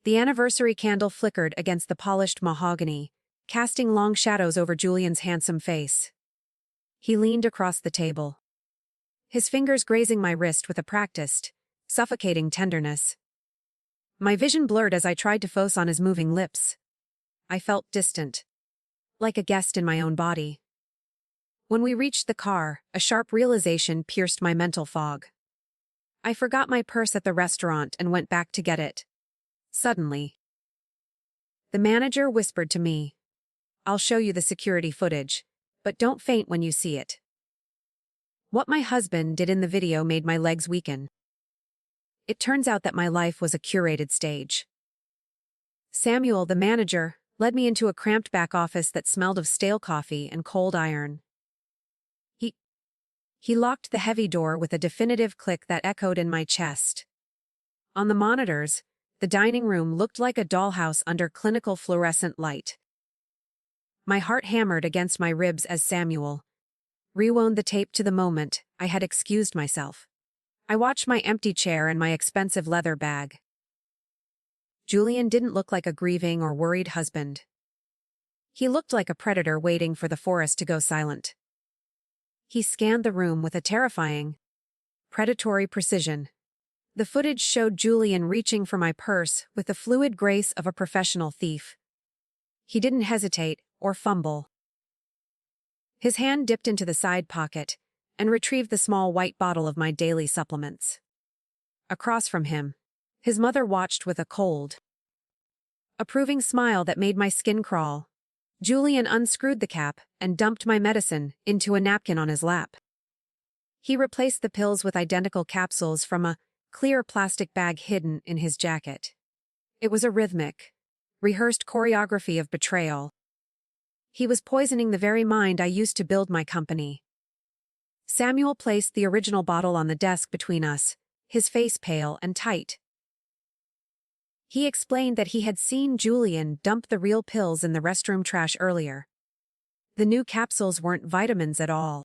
The anniversary candle flickered against the polished mahogany, casting long shadows over Julian's handsome face. He leaned across the table, his fingers grazing my wrist with a practiced, suffocating tenderness. My vision blurred as I tried to focus on his moving lips. I felt distant, like a guest in my own body. When we reached the car, a sharp realization pierced my mental fog. I forgot my purse at the restaurant and went back to get it. Suddenly, the manager whispered to me, "I'll show you the security footage, but don't faint when you see it." What my husband did in the video made my legs weaken. It turns out that my life was a curated stage. Samuel, the manager, led me into a cramped back office that smelled of stale coffee and cold iron. He locked the heavy door with a definitive click that echoed in my chest. On the monitors, the dining room looked like a dollhouse under clinical fluorescent light. My heart hammered against my ribs as Samuel rewound the tape to the moment I had excused myself. I watched my empty chair and my expensive leather bag. Julian didn't look like a grieving or worried husband. He looked like a predator waiting for the forest to go silent. He scanned the room with a terrifying, predatory precision. The footage showed Julian reaching for my purse with the fluid grace of a professional thief. He didn't hesitate or fumble. His hand dipped into the side pocket and retrieved the small white bottle of my daily supplements. Across from him, his mother watched with a cold, approving smile that made my skin crawl. Julian unscrewed the cap and dumped my medicine into a napkin on his lap. He replaced the pills with identical capsules from a clear plastic bag hidden in his jacket. It was a rhythmic, rehearsed choreography of betrayal. He was poisoning the very mind I used to build my company. Samuel placed the original bottle on the desk between us, his face pale and tight. He explained that he had seen Julian dump the real pills in the restroom trash earlier. The new capsules weren't vitamins at all.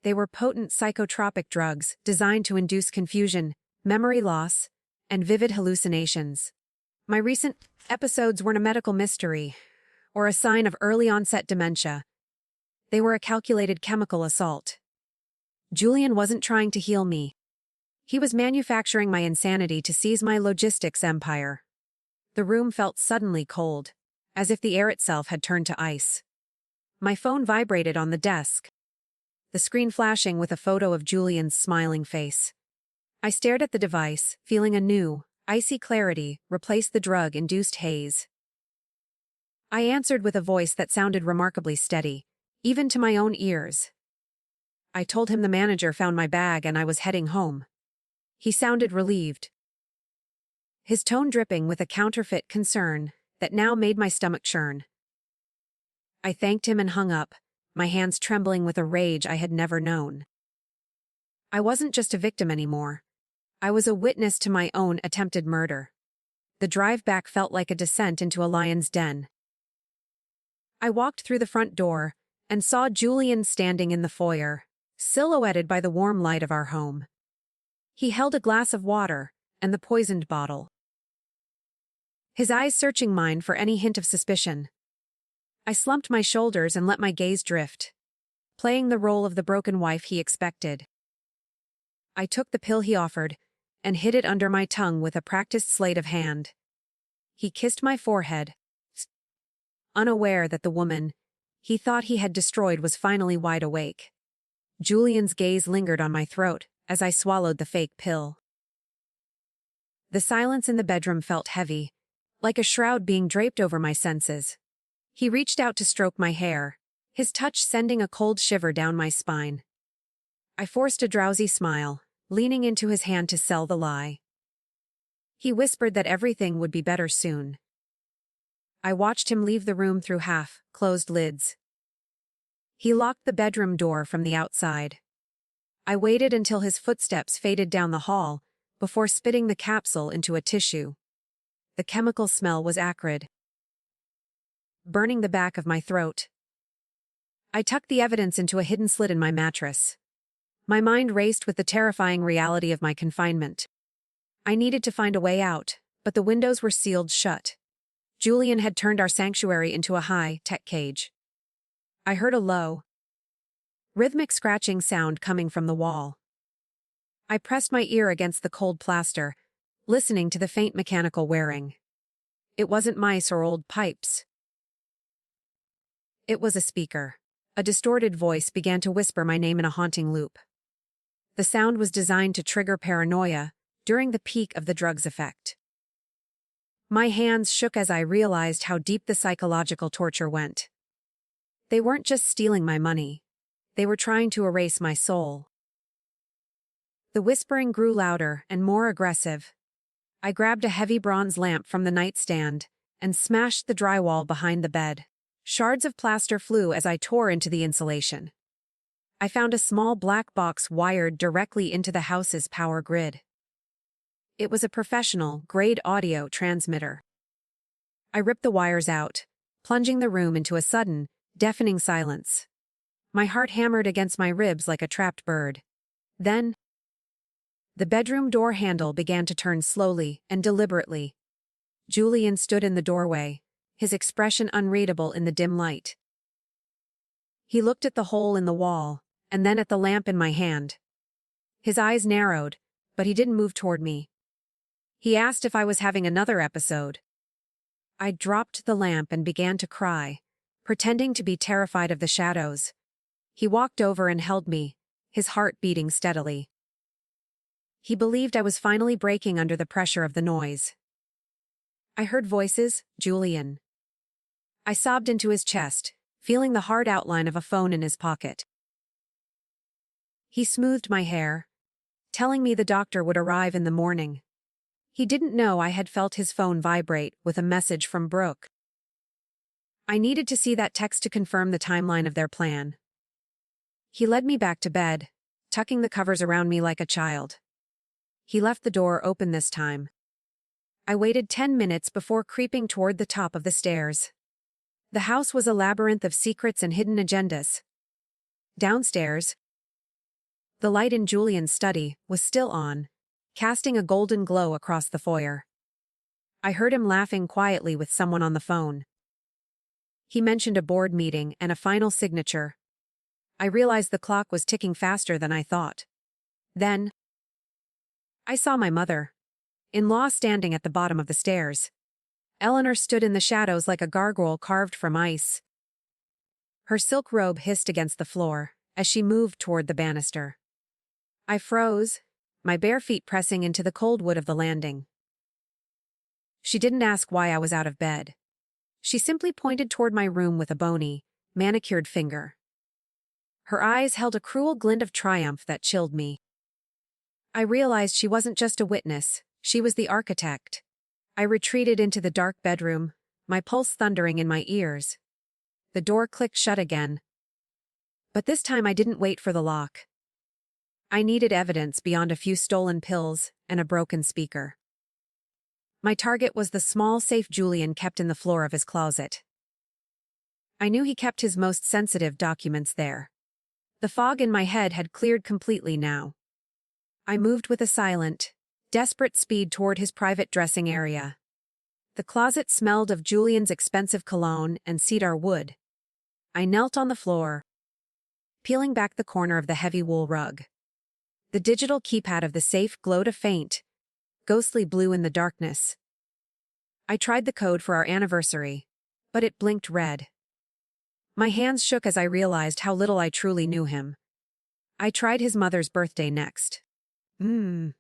They were potent psychotropic drugs designed to induce confusion, memory loss, and vivid hallucinations. My recent episodes weren't a medical mystery or a sign of early-onset dementia. They were a calculated chemical assault. Julian wasn't trying to heal me. He was manufacturing my insanity to seize my logistics empire. The room felt suddenly cold, as if the air itself had turned to ice. My phone vibrated on the desk, the screen flashing with a photo of Julian's smiling face. I stared at the device, feeling a new, icy clarity replace the drug-induced haze. I answered with a voice that sounded remarkably steady, even to my own ears. I told him the manager found my bag and I was heading home. He sounded relieved, his tone dripping with a counterfeit concern that now made my stomach churn. I thanked him and hung up, my hands trembling with a rage I had never known. I wasn't just a victim anymore. I was a witness to my own attempted murder. The drive back felt like a descent into a lion's den. I walked through the front door and saw Julian standing in the foyer, silhouetted by the warm light of our home. He held a glass of water and the poisoned bottle, his eyes searching mine for any hint of suspicion. I slumped my shoulders and let my gaze drift, playing the role of the broken wife he expected. I took the pill he offered and hid it under my tongue with a practiced sleight of hand. He kissed my forehead, unaware that the woman he thought he had destroyed was finally wide awake. Julian's gaze lingered on my throat as I swallowed the fake pill. The silence in the bedroom felt heavy, like a shroud being draped over my senses. He reached out to stroke my hair, his touch sending a cold shiver down my spine. I forced a drowsy smile, leaning into his hand to sell the lie. He whispered that everything would be better soon. I watched him leave the room through half-closed lids. He locked the bedroom door from the outside. I waited until his footsteps faded down the hall before spitting the capsule into a tissue. The chemical smell was acrid, burning the back of my throat. I tucked the evidence into a hidden slit in my mattress. My mind raced with the terrifying reality of my confinement. I needed to find a way out, but the windows were sealed shut. Julian had turned our sanctuary into a high-tech cage. I heard a low, rhythmic scratching sound coming from the wall. I pressed my ear against the cold plaster, listening to the faint mechanical whirring. It wasn't mice or old pipes. It was a speaker. A distorted voice began to whisper my name in a haunting loop. The sound was designed to trigger paranoia during the peak of the drug's effect. My hands shook as I realized how deep the psychological torture went. They weren't just stealing my money. They were trying to erase my soul. The whispering grew louder and more aggressive. I grabbed a heavy bronze lamp from the nightstand and smashed the drywall behind the bed. Shards of plaster flew as I tore into the insulation. I found a small black box wired directly into the house's power grid. It was a professional-grade audio transmitter. I ripped the wires out, plunging the room into a sudden, deafening silence. My heart hammered against my ribs like a trapped bird. Then, the bedroom door handle began to turn slowly and deliberately. Julian stood in the doorway, his expression unreadable in the dim light. He looked at the hole in the wall, and then at the lamp in my hand. His eyes narrowed, but he didn't move toward me. He asked if I was having another episode. I dropped the lamp and began to cry, pretending to be terrified of the shadows. He walked over and held me, his heart beating steadily. He believed I was finally breaking under the pressure of the noise. I heard voices, Julian. I sobbed into his chest, feeling the hard outline of a phone in his pocket. He smoothed my hair, telling me the doctor would arrive in the morning. He didn't know I had felt his phone vibrate with a message from Brooke. I needed to see that text to confirm the timeline of their plan. He led me back to bed, tucking the covers around me like a child. He left the door open this time. I waited 10 minutes before creeping toward the top of the stairs. The house was a labyrinth of secrets and hidden agendas. Downstairs, the light in Julian's study was still on, casting a golden glow across the foyer. I heard him laughing quietly with someone on the phone. He mentioned a board meeting and a final signature. I realized the clock was ticking faster than I thought. Then, I saw my mother-in-law standing at the bottom of the stairs. Eleanor stood in the shadows like a gargoyle carved from ice. Her silk robe hissed against the floor as she moved toward the banister. I froze, my bare feet pressing into the cold wood of the landing. She didn't ask why I was out of bed. She simply pointed toward my room with a bony, manicured finger. Her eyes held a cruel glint of triumph that chilled me. I realized she wasn't just a witness, she was the architect. I retreated into the dark bedroom, my pulse thundering in my ears. The door clicked shut again. But this time I didn't wait for the lock. I needed evidence beyond a few stolen pills and a broken speaker. My target was the small safe Julian kept in the floor of his closet. I knew he kept his most sensitive documents there. The fog in my head had cleared completely now. I moved with a silent, desperate speed toward his private dressing area. The closet smelled of Julian's expensive cologne and cedar wood. I knelt on the floor, peeling back the corner of the heavy wool rug. The digital keypad of the safe glowed a faint, ghostly blue in the darkness. I tried the code for our anniversary, but it blinked red. My hands shook as I realized how little I truly knew him. I tried his mother's birthday next. The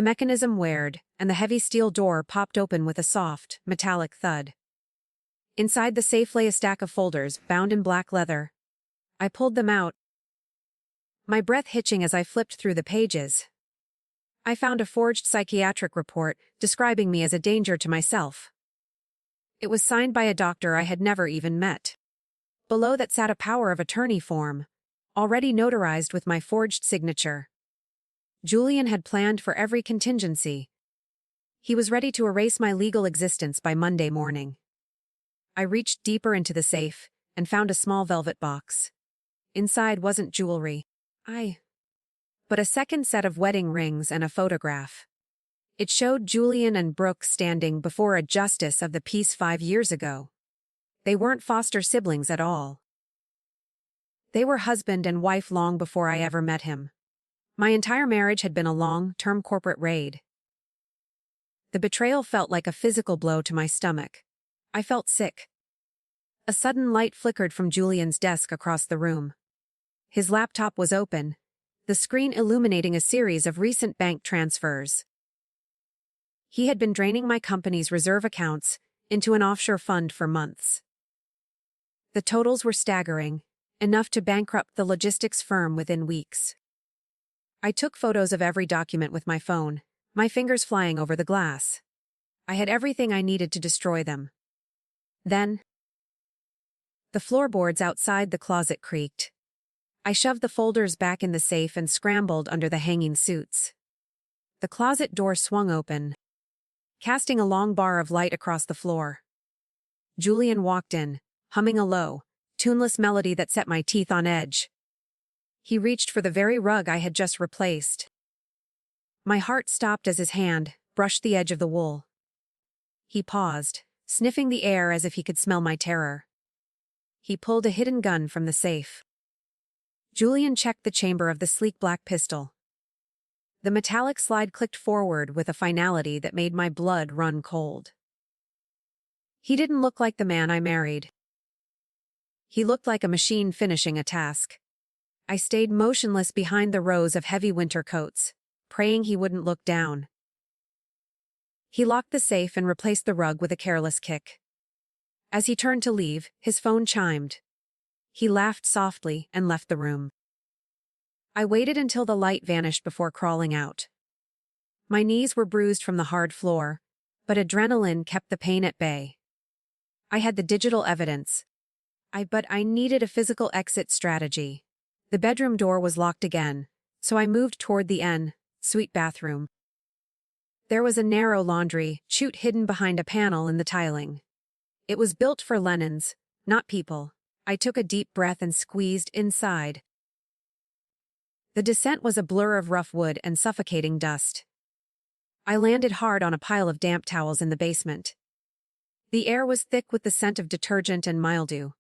mechanism whirred, and the heavy steel door popped open with a soft, metallic thud. Inside the safe lay a stack of folders bound in black leather. I pulled them out, my breath hitching as I flipped through the pages. I found a forged psychiatric report describing me as a danger to myself. It was signed by a doctor I had never even met. Below that sat a power of attorney form, already notarized with my forged signature. Julian had planned for every contingency. He was ready to erase my legal existence by Monday morning. I reached deeper into the safe and found a small velvet box. Inside wasn't jewelry, but a second set of wedding rings and a photograph. It showed Julian and Brooke standing before a justice of the peace 5 years ago. They weren't foster siblings at all. They were husband and wife long before I ever met him. My entire marriage had been a long-term corporate raid. The betrayal felt like a physical blow to my stomach. I felt sick. A sudden light flickered from Julian's desk across the room. His laptop was open, the screen illuminating a series of recent bank transfers. He had been draining my company's reserve accounts into an offshore fund for months. The totals were staggering, enough to bankrupt the logistics firm within weeks. I took photos of every document with my phone, my fingers flying over the glass. I had everything I needed to destroy them. Then, the floorboards outside the closet creaked. I shoved the folders back in the safe and scrambled under the hanging suits. The closet door swung open, casting a long bar of light across the floor. Julian walked in, humming a low, tuneless melody that set my teeth on edge. He reached for the very rug I had just replaced. My heart stopped as his hand brushed the edge of the wool. He paused, sniffing the air as if he could smell my terror. He pulled a hidden gun from the safe. Julian checked the chamber of the sleek black pistol. The metallic slide clicked forward with a finality that made my blood run cold. He didn't look like the man I married. He looked like a machine finishing a task. I stayed motionless behind the rows of heavy winter coats, praying he wouldn't look down. He locked the safe and replaced the rug with a careless kick. As he turned to leave, his phone chimed. He laughed softly and left the room. I waited until the light vanished before crawling out. My knees were bruised from the hard floor, but adrenaline kept the pain at bay. I had the digital evidence. But I needed a physical exit strategy. The bedroom door was locked again, so I moved toward the en-suite bathroom. There was a narrow laundry chute hidden behind a panel in the tiling. It was built for linens, not people. I took a deep breath and squeezed inside. The descent was a blur of rough wood and suffocating dust. I landed hard on a pile of damp towels in the basement. The air was thick with the scent of detergent and mildew.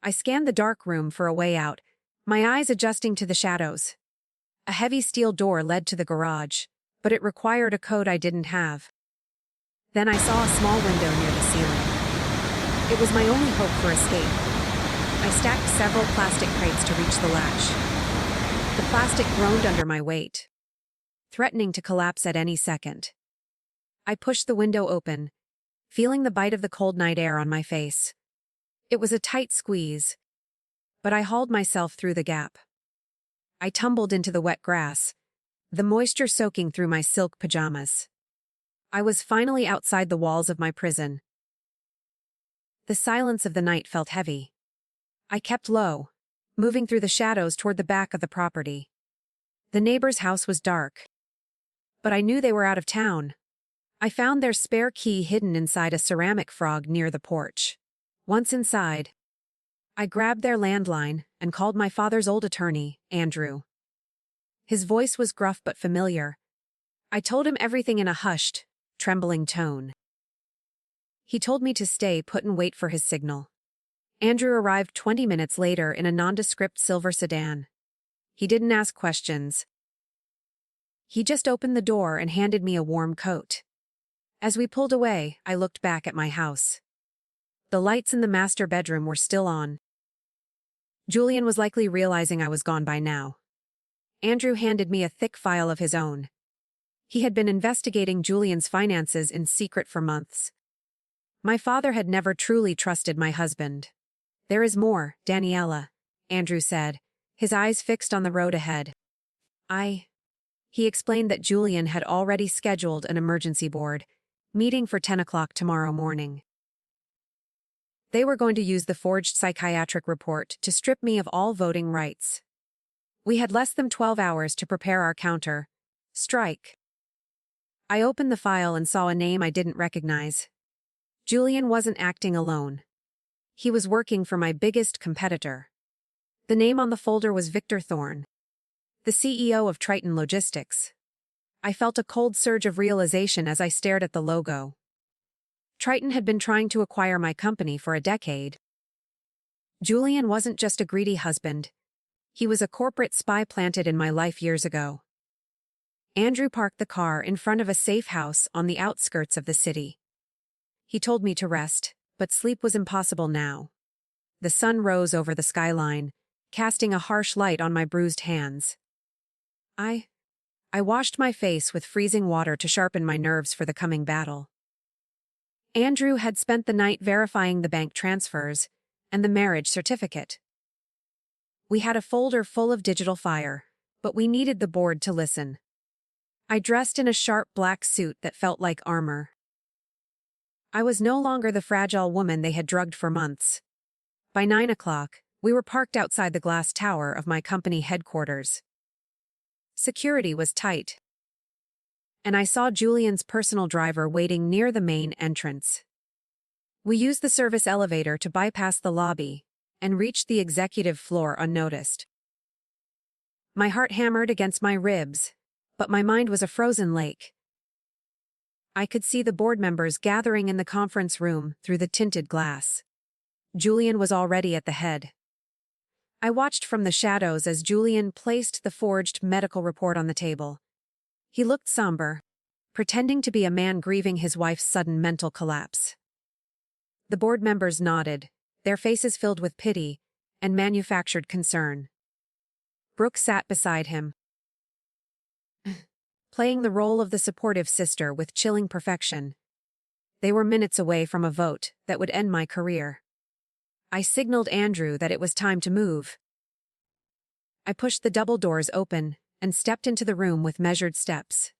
I scanned the dark room for a way out, my eyes adjusting to the shadows. A heavy steel door led to the garage, but it required a code I didn't have. Then I saw a small window near the ceiling. It was my only hope for escape. I stacked several plastic crates to reach the latch. The plastic groaned under my weight, threatening to collapse at any second. I pushed the window open, feeling the bite of the cold night air on my face. It was a tight squeeze, but I hauled myself through the gap. I tumbled into the wet grass, the moisture soaking through my silk pajamas. I was finally outside the walls of my prison. The silence of the night felt heavy. I kept low, moving through the shadows toward the back of the property. The neighbor's house was dark, but I knew they were out of town. I found their spare key hidden inside a ceramic frog near the porch. Once inside, I grabbed their landline and called my father's old attorney, Andrew. His voice was gruff but familiar. I told him everything in a hushed, trembling tone. He told me to stay put and wait for his signal. Andrew arrived 20 minutes later in a nondescript silver sedan. He didn't ask questions. He just opened the door and handed me a warm coat. As we pulled away, I looked back at my house. The lights in the master bedroom were still on. Julian was likely realizing I was gone by now. Andrew handed me a thick file of his own. He had been investigating Julian's finances in secret for months. My father had never truly trusted my husband. "There is more, Daniela," Andrew said, his eyes fixed on the road ahead. He explained that Julian had already scheduled an emergency board meeting for 10 o'clock tomorrow morning. They were going to use the forged psychiatric report to strip me of all voting rights. We had less than 12 hours to prepare our counter-strike. I opened the file and saw a name I didn't recognize. Julian wasn't acting alone. He was working for my biggest competitor. The name on the folder was Victor Thorne, the CEO of Triton Logistics. I felt a cold surge of realization as I stared at the logo. Triton had been trying to acquire my company for a decade. Julian wasn't just a greedy husband. He was a corporate spy planted in my life years ago. Andrew parked the car in front of a safe house on the outskirts of the city. He told me to rest, but sleep was impossible now. The sun rose over the skyline, casting a harsh light on my bruised hands. I washed my face with freezing water to sharpen my nerves for the coming battle. Andrew had spent the night verifying the bank transfers and the marriage certificate. We had a folder full of digital fire, but we needed the board to listen. I dressed in a sharp black suit that felt like armor. I was no longer the fragile woman they had drugged for months. By 9 o'clock, we were parked outside the glass tower of my company headquarters. Security was tight, and I saw Julian's personal driver waiting near the main entrance. We used the service elevator to bypass the lobby and reached the executive floor unnoticed. My heart hammered against my ribs, but my mind was a frozen lake. I could see the board members gathering in the conference room through the tinted glass. Julian was already at the head. I watched from the shadows as Julian placed the forged medical report on the table. He looked somber, pretending to be a man grieving his wife's sudden mental collapse. The board members nodded, their faces filled with pity and manufactured concern. Brooke sat beside him, playing the role of the supportive sister with chilling perfection. They were minutes away from a vote that would end my career. I signaled Andrew that it was time to move. I pushed the double doors open and stepped into the room with measured steps.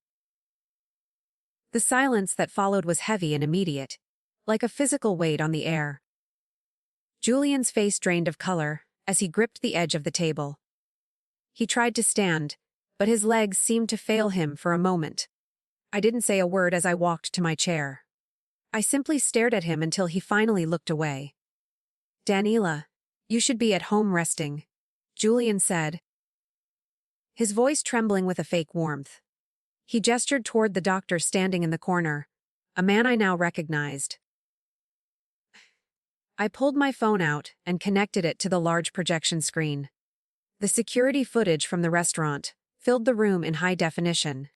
The silence that followed was heavy and immediate, like a physical weight on the air. Julian's face drained of color as he gripped the edge of the table. He tried to stand, but his legs seemed to fail him for a moment. I didn't say a word as I walked to my chair. I simply stared at him until he finally looked away. "Daniela, you should be at home resting," Julian said, his voice trembling with a fake warmth. He gestured toward the doctor standing in the corner, a man I now recognized. I pulled my phone out and connected it to the large projection screen. The security footage from the restaurant filled the room in high definition.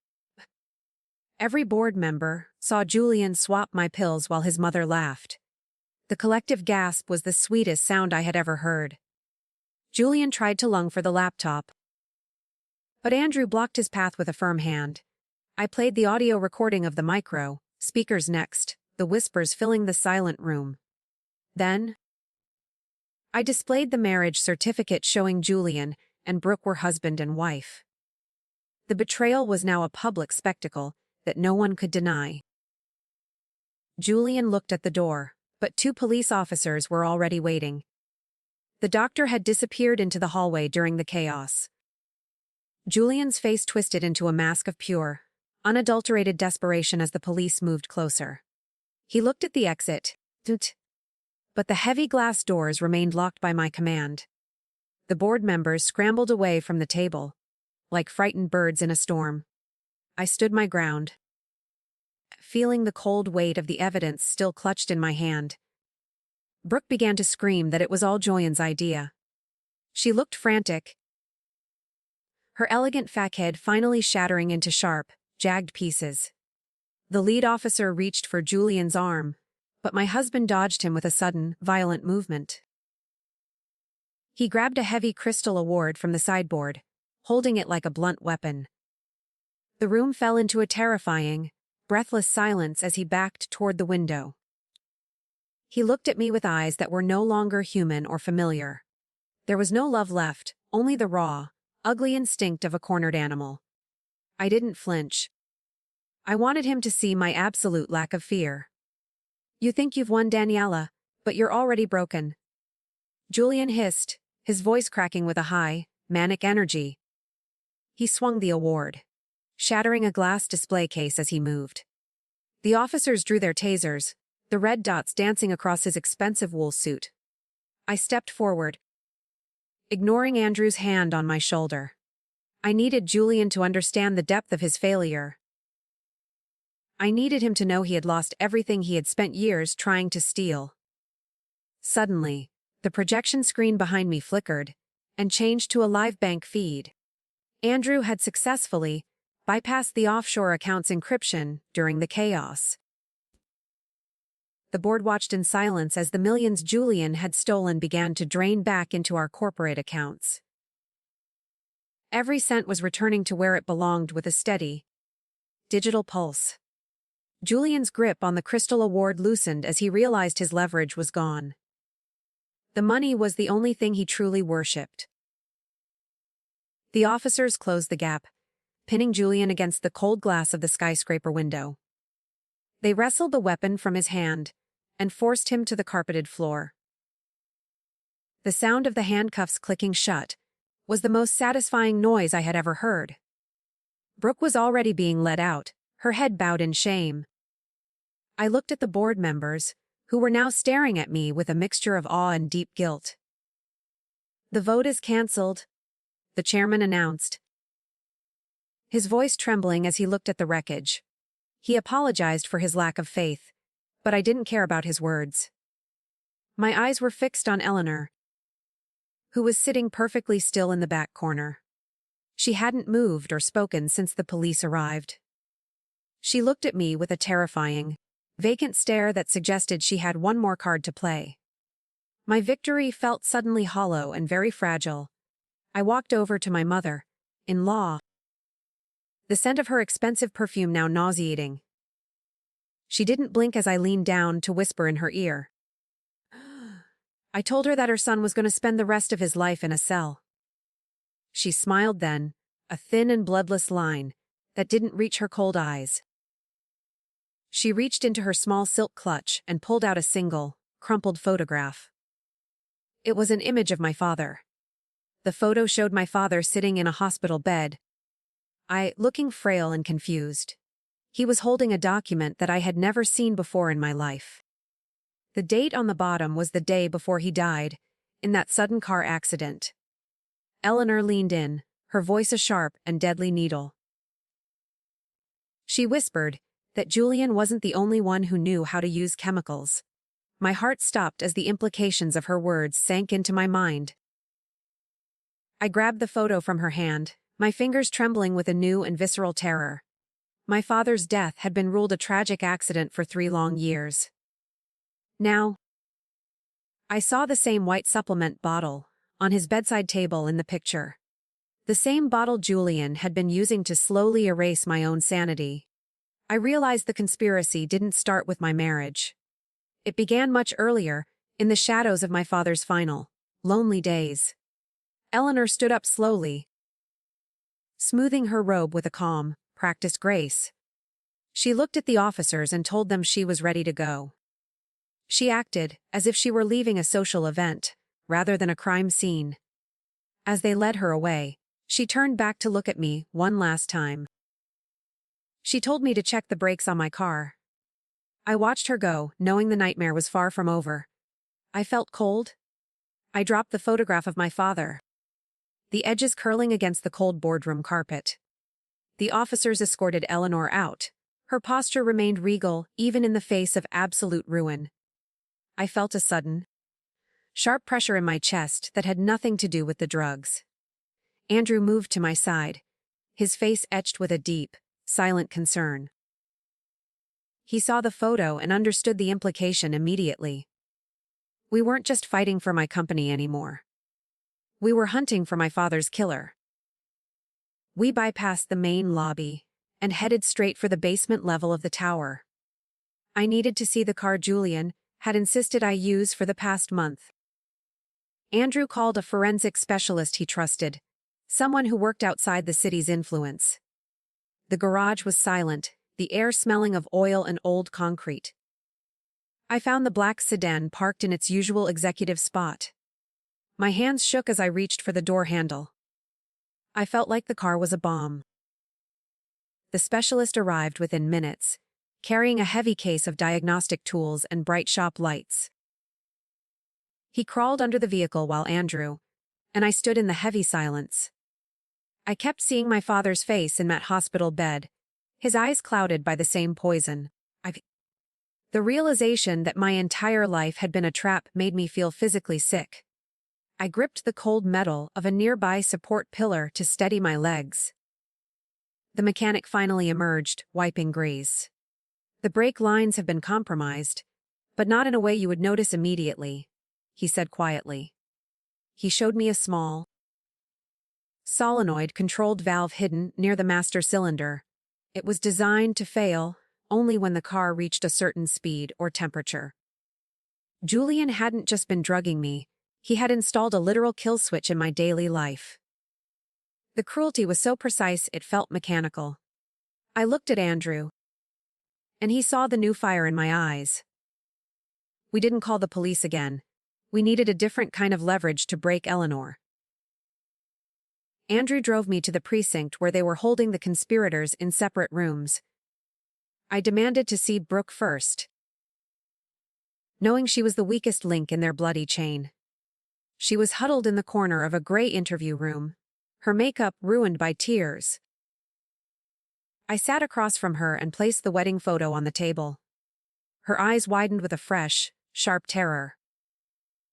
Every board member saw Julian swap my pills while his mother laughed. The collective gasp was the sweetest sound I had ever heard. Julian tried to lung for the laptop, but Andrew blocked his path with a firm hand. I played the audio recording of the micro, speakers next, the whispers filling the silent room. Then, I displayed the marriage certificate showing Julian and Brooke were husband and wife. The betrayal was now a public spectacle that no one could deny. Julian looked at the door, but 2 police officers were already waiting. The doctor had disappeared into the hallway during the chaos. Julian's face twisted into a mask of pure, unadulterated desperation as the police moved closer. He looked at the exit, but the heavy glass doors remained locked by my command. The board members scrambled away from the table, like frightened birds in a storm. I stood my ground, feeling the cold weight of the evidence still clutched in my hand. Brooke began to scream that it was all Julian's idea. She looked frantic, her elegant facade finally shattering into sharp, jagged pieces. The lead officer reached for Julian's arm, but my husband dodged him with a sudden, violent movement. He grabbed a heavy crystal award from the sideboard, holding it like a blunt weapon. The room fell into a terrifying, breathless silence as he backed toward the window. He looked at me with eyes that were no longer human or familiar. There was no love left, only the raw, ugly instinct of a cornered animal. I didn't flinch. I wanted him to see my absolute lack of fear. "You think you've won, Daniela, but you're already broken," Julian hissed, his voice cracking with a high, manic energy. He swung the award, shattering a glass display case as he moved. The officers drew their tasers, the red dots dancing across his expensive wool suit. I stepped forward, ignoring Andrew's hand on my shoulder. I needed Julian to understand the depth of his failure, I needed him to know he had lost everything he had spent years trying to steal. Suddenly, the projection screen behind me flickered and changed to a live bank feed. Andrew had successfully bypassed the offshore account's encryption during the chaos. The board watched in silence as the millions Julian had stolen began to drain back into our corporate accounts. Every cent was returning to where it belonged with a steady, digital pulse. Julian's grip on the Crystal Award loosened as he realized his leverage was gone. The money was the only thing he truly worshipped. The officers closed the gap, pinning Julian against the cold glass of the skyscraper window. They wrestled the weapon from his hand and forced him to the carpeted floor. The sound of the handcuffs clicking shut was the most satisfying noise I had ever heard. Brooke was already being led out, her head bowed in shame. I looked at the board members, who were now staring at me with a mixture of awe and deep guilt. "The vote is cancelled," the chairman announced, his voice trembling as he looked at the wreckage. He apologized for his lack of faith, but I didn't care about his words. My eyes were fixed on Eleanor, who was sitting perfectly still in the back corner. She hadn't moved or spoken since the police arrived. She looked at me with a terrifying, vacant stare that suggested she had one more card to play. My victory felt suddenly hollow and very fragile. I walked over to my mother-in-law, the scent of her expensive perfume now nauseating. She didn't blink as I leaned down to whisper in her ear. I told her that her son was going to spend the rest of his life in a cell. She smiled then, a thin and bloodless line that didn't reach her cold eyes. She reached into her small silk clutch and pulled out a single, crumpled photograph. It was an image of my father. The photo showed my father sitting in a hospital bed, looking frail and confused. He was holding a document that I had never seen before in my life. The date on the bottom was the day before he died, in that sudden car accident. Eleanor leaned in, her voice a sharp and deadly needle. She whispered that Julian wasn't the only one who knew how to use chemicals. My heart stopped as the implications of her words sank into my mind. I grabbed the photo from her hand, my fingers trembling with a new and visceral terror. My father's death had been ruled a tragic accident for 3 long years. Now, I saw the same white supplement bottle on his bedside table in the picture. The same bottle Julian had been using to slowly erase my own sanity. I realized the conspiracy didn't start with my marriage. It began much earlier, in the shadows of my father's final, lonely days. Eleanor stood up slowly, smoothing her robe with a calm, practiced grace. She looked at the officers and told them she was ready to go. She acted as if she were leaving a social event, rather than a crime scene. As they led her away, she turned back to look at me one last time. She told me to check the brakes on my car. I watched her go, knowing the nightmare was far from over. I felt cold. I dropped the photograph of my father, the edges curling against the cold boardroom carpet. The officers escorted Eleanor out. Her posture remained regal, even in the face of absolute ruin. I felt a sudden, sharp pressure in my chest that had nothing to do with the drugs. Andrew moved to my side, his face etched with a deep, silent concern. He saw the photo and understood the implication immediately. We weren't just fighting for my company anymore. We were hunting for my father's killer. We bypassed the main lobby and headed straight for the basement level of the tower. I needed to see the car Julian had insisted I use for the past month. Andrew called a forensic specialist he trusted, someone who worked outside the city's influence. The garage was silent, the air smelling of oil and old concrete. I found the black sedan parked in its usual executive spot. My hands shook as I reached for the door handle. I felt like the car was a bomb. The specialist arrived within minutes, carrying a heavy case of diagnostic tools and bright shop lights. He crawled under the vehicle while Andrew and I stood in the heavy silence. I kept seeing my father's face in that hospital bed, his eyes clouded by the same poison. The realization that my entire life had been a trap made me feel physically sick. I gripped the cold metal of a nearby support pillar to steady my legs. The mechanic finally emerged, wiping grease. "The brake lines have been compromised, but not in a way you would notice immediately," he said quietly. He showed me a small, solenoid-controlled valve hidden near the master cylinder. It was designed to fail only when the car reached a certain speed or temperature. Julian hadn't just been drugging me, he had installed a literal kill switch in my daily life. The cruelty was so precise it felt mechanical. I looked at Andrew, and he saw the new fire in my eyes. We didn't call the police again. We needed a different kind of leverage to break Eleanor. Andrew drove me to the precinct where they were holding the conspirators in separate rooms. I demanded to see Brooke first, knowing she was the weakest link in their bloody chain. She was huddled in the corner of a gray interview room, her makeup ruined by tears. I sat across from her and placed the wedding photo on the table. Her eyes widened with a fresh, sharp terror.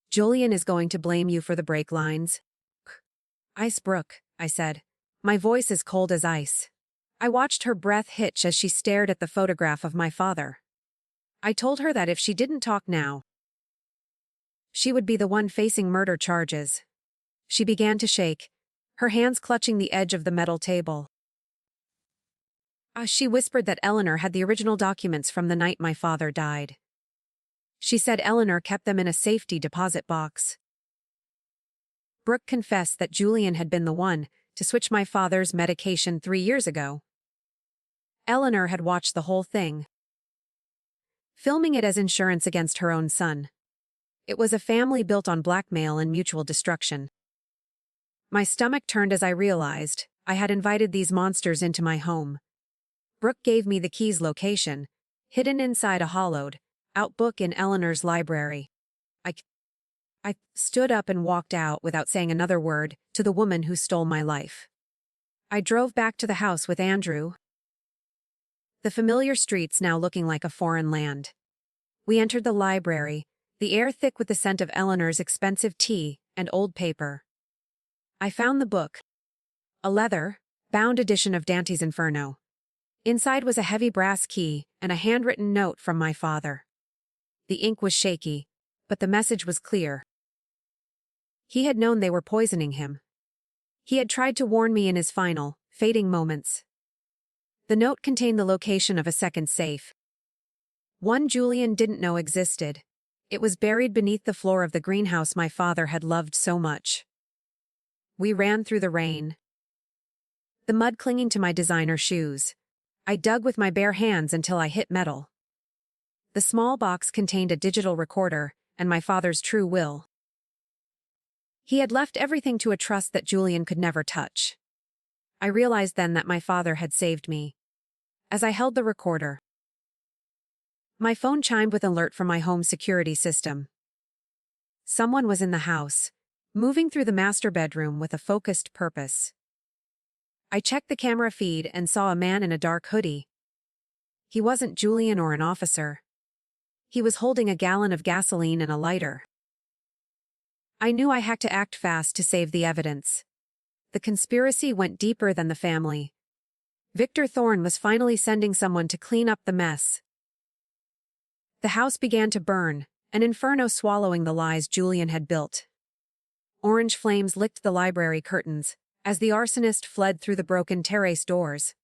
"Julian is going to blame you for the brake lines." "Ice Brooke," I said. My voice as cold as ice. I watched her breath hitch as she stared at the photograph of my father. I told her that if she didn't talk now, she would be the one facing murder charges. She began to shake, her hands clutching the edge of the metal table. She whispered that Eleanor had the original documents from the night my father died. She said Eleanor kept them in a safety deposit box. Brooke confessed that Julian had been the one to switch my father's medication 3 years ago. Eleanor had watched the whole thing, filming it as insurance against her own son. It was a family built on blackmail and mutual destruction. My stomach turned as I realized I had invited these monsters into my home. Brooke gave me the key's location, hidden inside a hollowed-out book in Eleanor's library. I stood up and walked out without saying another word to the woman who stole my life. I drove back to the house with Andrew, the familiar streets now looking like a foreign land. We entered the library, the air thick with the scent of Eleanor's expensive tea and old paper. I found the book, a leather-bound edition of Dante's Inferno. Inside was a heavy brass key and a handwritten note from my father. The ink was shaky, but the message was clear. He had known they were poisoning him. He had tried to warn me in his final, fading moments. The note contained the location of a second safe, one Julian didn't know existed. It was buried beneath the floor of the greenhouse my father had loved so much. We ran through the rain, the mud clinging to my designer shoes. I dug with my bare hands until I hit metal. The small box contained a digital recorder and my father's true will. He had left everything to a trust that Julian could never touch. I realized then that my father had saved me. As I held the recorder, my phone chimed with an alert from my home security system. Someone was in the house, moving through the master bedroom with a focused purpose. I checked the camera feed and saw a man in a dark hoodie. He wasn't Julian or an officer. He was holding a gallon of gasoline and a lighter. I knew I had to act fast to save the evidence. The conspiracy went deeper than the family. Victor Thorne was finally sending someone to clean up the mess. The house began to burn, an inferno swallowing the lies Julian had built. Orange flames licked the library curtains as the arsonist fled through the broken terrace doors.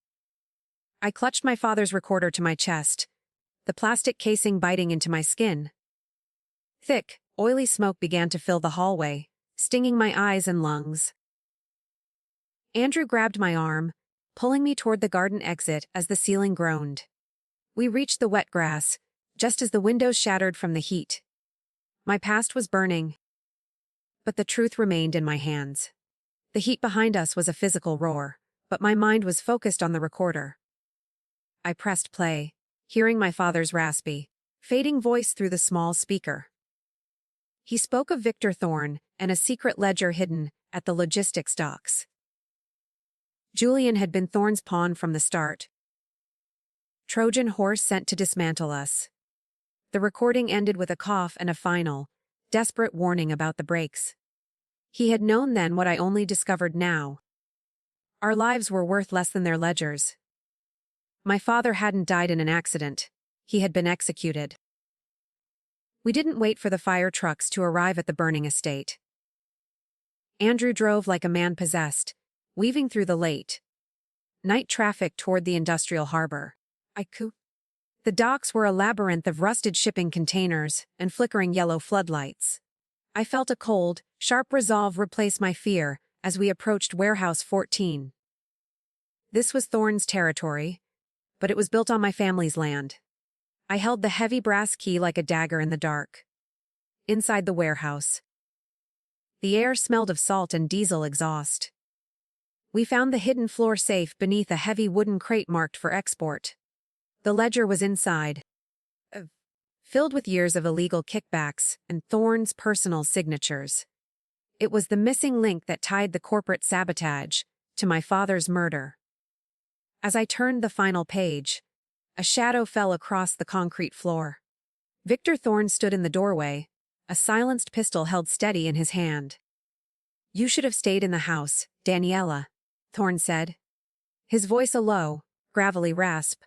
I clutched my father's recorder to my chest, the plastic casing biting into my skin. Thick, oily smoke began to fill the hallway, stinging my eyes and lungs. Andrew grabbed my arm, pulling me toward the garden exit as the ceiling groaned. We reached the wet grass, just as the windows shattered from the heat. My past was burning, but the truth remained in my hands. The heat behind us was a physical roar, but my mind was focused on the recorder. I pressed play, hearing my father's raspy, fading voice through the small speaker. He spoke of Victor Thorne and a secret ledger hidden at the logistics docks. Julian had been Thorne's pawn from the start. Trojan horse sent to dismantle us. The recording ended with a cough and a final, desperate warning about the brakes. He had known then what I only discovered now. Our lives were worth less than their ledgers. My father hadn't died in an accident. He had been executed. We didn't wait for the fire trucks to arrive at the burning estate. Andrew drove like a man possessed, weaving through the late night traffic toward the industrial harbor. The docks were a labyrinth of rusted shipping containers and flickering yellow floodlights. I felt a cold, sharp resolve replace my fear as we approached Warehouse 14. This was Thorne's territory, but it was built on my family's land. I held the heavy brass key like a dagger in the dark. Inside the warehouse, the air smelled of salt and diesel exhaust. We found the hidden floor safe beneath a heavy wooden crate marked for export. The ledger was inside, filled with years of illegal kickbacks and Thorne's personal signatures. It was the missing link that tied the corporate sabotage to my father's murder. As I turned the final page, a shadow fell across the concrete floor. Victor Thorne stood in the doorway, a silenced pistol held steady in his hand. "You should have stayed in the house, Daniela," Thorne said. His voice a low, gravelly rasp.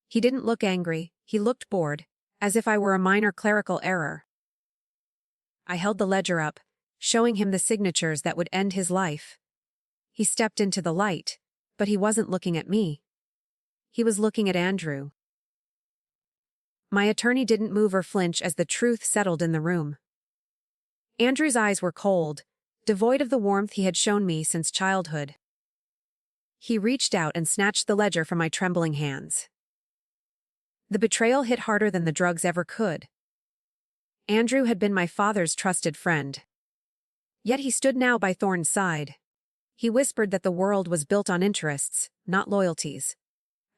He didn't look angry, he looked bored, as if I were a minor clerical error. I held the ledger up, showing him the signatures that would end his life. He stepped into the light, but he wasn't looking at me. He was looking at Andrew. My attorney didn't move or flinch as the truth settled in the room. Andrew's eyes were cold, devoid of the warmth he had shown me since childhood. He reached out and snatched the ledger from my trembling hands. The betrayal hit harder than the drugs ever could. Andrew had been my father's trusted friend. Yet he stood now by Thorne's side. He whispered that the world was built on interests, not loyalties.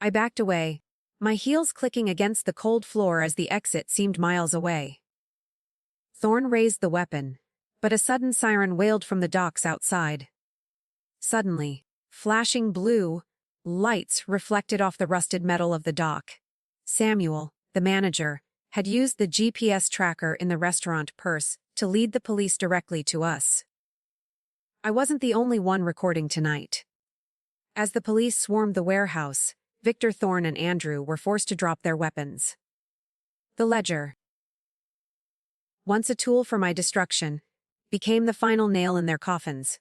I backed away, my heels clicking against the cold floor as the exit seemed miles away. Thorne raised the weapon, but a sudden siren wailed from the docks outside. Suddenly, flashing blue lights reflected off the rusted metal of the dock. Samuel, the manager, had used the GPS tracker in the restaurant purse to lead the police directly to us. I wasn't the only one recording tonight. As the police swarmed the warehouse, Victor Thorne and Andrew were forced to drop their weapons. The ledger, once a tool for my destruction, became the final nail in their coffins.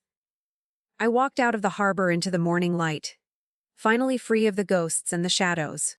I walked out of the harbor into the morning light, finally free of the ghosts and the shadows.